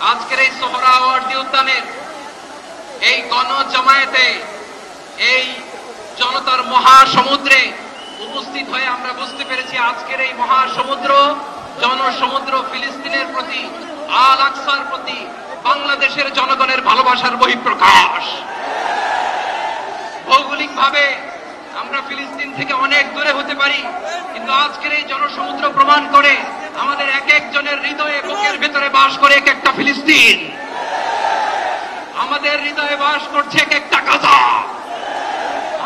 আজকের এই সোহরাওয়ার্দী উদ্যানের এই গণজমায়েতে এই জনতার মহাসমুদ্রে উপস্থিত হয়ে আমরা বুঝতে পেরেছি আজকের এই মহাসমুদ্র জনসমুদ্র ফিলিস্তিনের প্রতি আল আকসার প্রতি বাংলাদেশের জনগণের ভালোবাসার বহিঃপ্রকাশ। ভৌগোলিকভাবে আমরা ফিলিস্তিন থেকে অনেক দূরে হতে পারি, কিন্তু আজকের এই জনসমুদ্র প্রমাণ করে আমাদের এক একজনের হৃদয়ে বুকের ভেতরে বাস করে এক একটা ফিলিস্তিন। আমাদের হৃদয়ে বাস করছে এক একটা গাজা,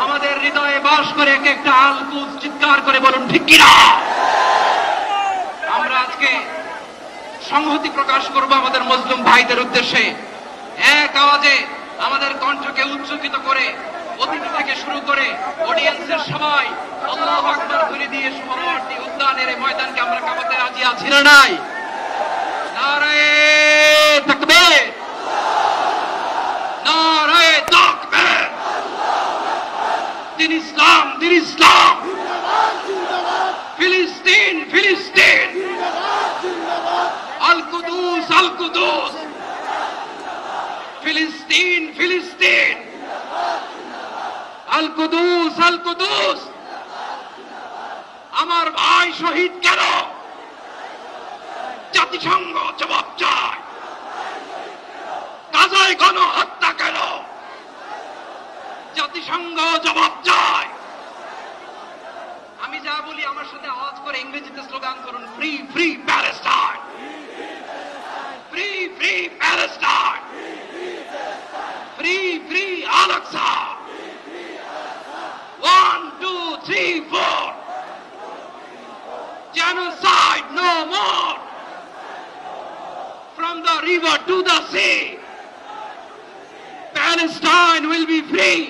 আমাদের হৃদয়ে বাস করে এক একটা আল কুদস। চিৎকার করে বলুন ঠিক কিনা? আমরা আজকে সংহতি প্রকাশ করব আমাদের মুসলিম ভাইদের উদ্দেশ্যে। এক আওয়াজে আমাদের কণ্ঠকে উচ্চকিত করে অতিথি থেকে শুরু করে অডিয়েন্সের সবাই আল্লাহু আকবার ধ্বনি দিয়ে সোহরাওয়ার্দী উদ্যানের এই ময়দানকে আমরা কাঁপাতে রাজি আছি না নাই? নারায়ে তাকবীর, নারায়ে তাকবীর। দিন ইসলাম, দিন ইসলাম। ফিলিস্তিন, ফিলিস্তিন। আল কুদুস, আল কুদুস। ফিলিস্তিন, ফিলিস্তিন। আল কুদুস, আল কুদুস। আমার ভাই শহীদ কেন? জাতিসংঘ জবাব চায়। গাজায় গণহত্যা কেন? জাতিসংঘ জবাব চায়। আমি যা বলি আমার সাথে আওয়াজ করে ইংরেজিতে স্লোগান করুন, free free Palestine, free free Palestine, free free Al Aqsa. 1 2 3 4, genocide no more. From the river to the sea, Palestine will be free.